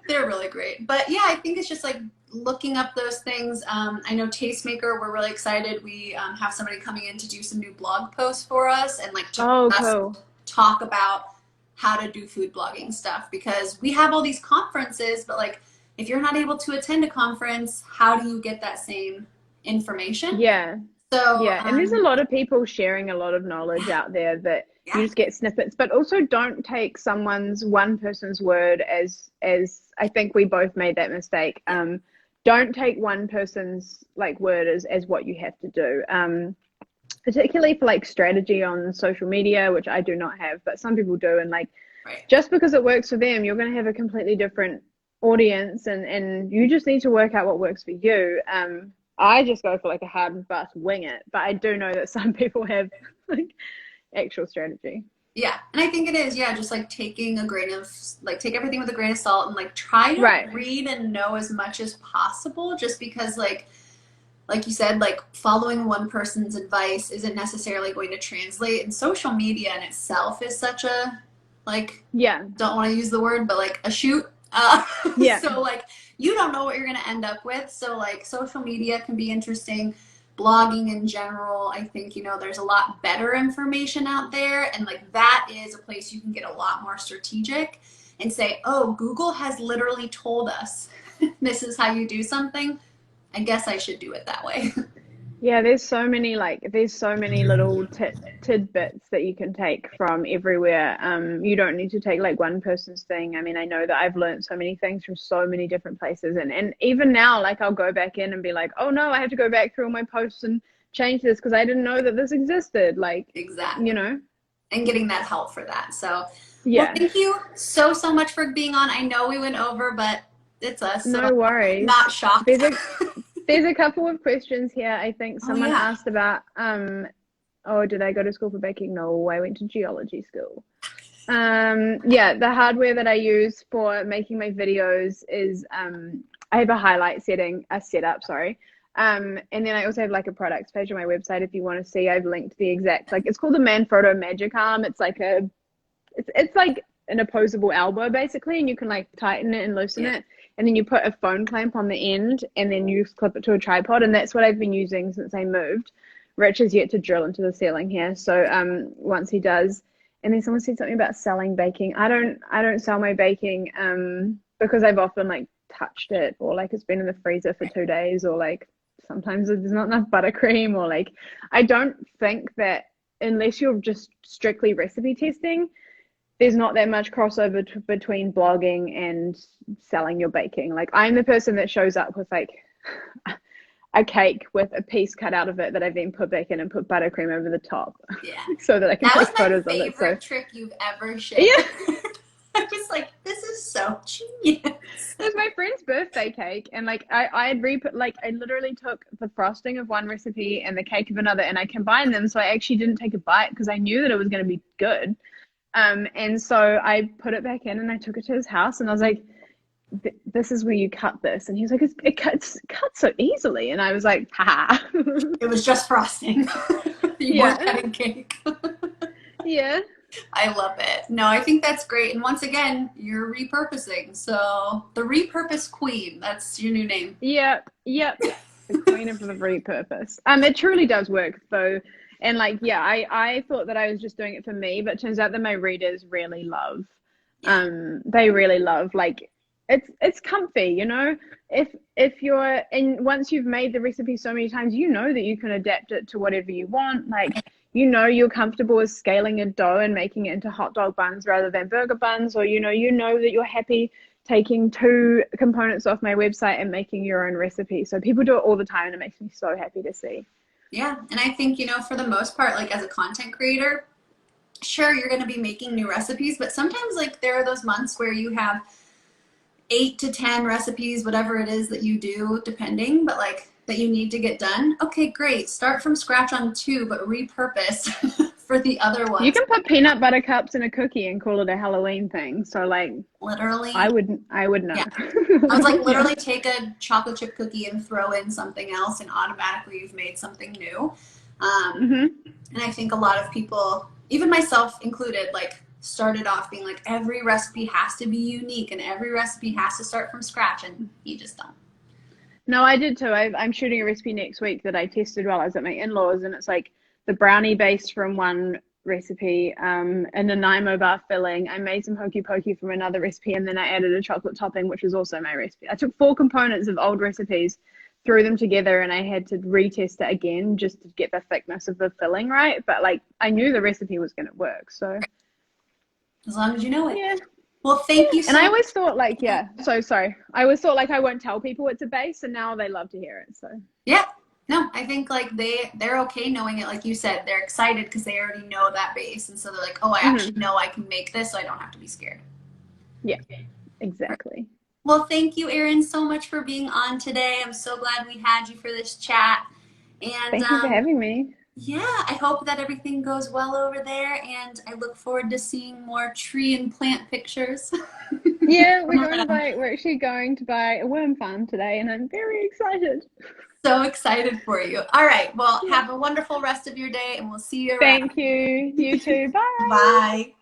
They're really great. But yeah, I think it's just like looking up those things. I know Tastemaker, we're really excited. We have somebody coming in to do some new blog posts for us and like to Oh, us cool. talk about how to do food blogging stuff because we have all these conferences, but like if you're not able to attend a conference, how do you get that same information? Yeah. So, Yeah, and there's a lot of people sharing a lot of knowledge out there that you yeah, just get snippets, but also don't take someone's one person's word as I think we both made that mistake. yeah, Don't take one person's like word as what you have to do. Particularly for like strategy on social media, which I do not have, but some people do, and like right. just because it works for them, you're going to have a completely different audience, and you just need to work out what works for you. I just go for like a hard and fast wing it, but I do know that some people have like actual strategy. Yeah, and I think it is, yeah, just like taking a grain of like take everything with a grain of salt and like try to Right. read and know as much as possible just because like you said, like following one person's advice isn't necessarily going to translate and social media in itself is such a like Yeah. don't want to use the word, but like a shoot. Yeah. So like you don't know what you're gonna end up with. So like social media can be interesting. Blogging in general, I think, there's a lot better information out there. And like that is a place you can get a lot more strategic and say, oh, Google has literally told us this is how you do something. I guess I should do it that way. Yeah, there's so many little tidbits that you can take from everywhere. You don't need to take like one person's thing. I mean, I know that I've learned so many things from so many different places, and even now, like I'll go back in and be like, oh no, I have to go back through all my posts and change this because I didn't know that this existed. Like, you Exactly. know, And getting that help for that. So, well, yeah, thank you so, so much for being on. I know we went over, but it's us, so no I'm worries. not shocked. There's a there's a couple of questions here. I think Oh, someone yeah. asked about oh, did I go to school for baking? No, I went to geology school. Yeah, the hardware that I use for making my videos is I have a highlight setup, sorry. And then I also have like a products page on my website if you want to see. I've linked the exact like it's called the Manfrotto Magic Arm. It's like an opposable elbow basically, and you can like tighten it and loosen Yeah. it, and then you put a phone clamp on the end, and then you clip it to a tripod, and that's what I've been using since I moved. Rich has yet to drill into the ceiling here, so once he does, and then someone said something about selling baking. I don't sell my baking because I've often like touched it, or like it's been in the freezer for 2 days, or like sometimes there's not enough buttercream, or like I don't think that unless you're just strictly recipe testing, there's not that much crossover between blogging and selling your baking. Like I'm the person that shows up with like a cake with a piece cut out of it that I've then put back in and put buttercream over the top Yeah. so that I can That was take my photos of it. So favorite trick you've ever shared. yeah, I was like, this is so genius. it was my friend's birthday cake, and like I had like I literally took the frosting of one recipe and the cake of another, and I combined them. So I actually didn't take a bite because I knew that it was going to be good. And so I put it back in and I took it to his house and I was like, this is where you cut this. And he was like, it cuts so easily. And I was like, ha. It was just frosting. You weren't Yeah. cutting cake. Yeah. I love it. No, I think that's great. And once again, you're repurposing. So the repurpose queen, that's your new name. Yep. Yep. The queen of the repurpose. It truly does work though. And like, yeah, I thought that I was just doing it for me, but it turns out that my readers really love. Yeah. They really love like it's comfy, you know. If you're and once you've made the recipe so many times, you know that you can adapt it to whatever you want. Like, you know, you're comfortable with scaling a dough and making it into hot dog buns rather than burger buns, or you know that you're happy taking two components off my website and making your own recipe. So people do it all the time, and it makes me so happy to see. Yeah. And I think, for the most part, like as a content creator, sure, you're going to be making new recipes, but sometimes like there are those months where you have 8 to 10 recipes, whatever it is that you do, depending, but like that you need to get done. Okay, great. Start from scratch on two, but repurpose for the other You ones. can put peanut butter cups in a cookie and call it a Halloween thing. So like Literally, I would know. yeah. I was like, Yeah. literally take a chocolate chip cookie and throw in something else, and automatically you've made something new. Um, Hmm. and I think a lot of people, even myself included, like started off being like every recipe has to be unique and every recipe has to start from scratch, and you just don't. No, I did too. I'm shooting a recipe next week that I tested while I was at my in-laws, and it's like the brownie base from one recipe, and a Nanaimo bar filling. I made some hokey pokey from another recipe, and then I added a chocolate topping, which was also my recipe. I took four components of old recipes, threw them together, and I had to retest it again just to get the thickness of the filling right. But like I knew the recipe was going to work, so As long as you know it. yeah. Well, thank you And so I much. always thought like, yeah, so sorry. I always thought like I won't tell people it's a base, and now they love to hear it. So Yeah. No, I think like they're okay knowing it. Like you said, they're excited because they already know that base, and so they're like, oh, I actually know I can make this, so I don't have to be scared. yeah, exactly. Well, thank you, Erin, so much for being on today. I'm so glad we had you for this chat. And Thank you for having me. yeah, I hope that everything goes well over there, and I look forward to seeing more tree and plant pictures. Yeah, From around. we're actually going to buy a worm farm today, and I'm very excited. So excited for you. All right, well, Yeah. have a wonderful rest of your day, and we'll see you around. Thank you. You too. Bye. Bye.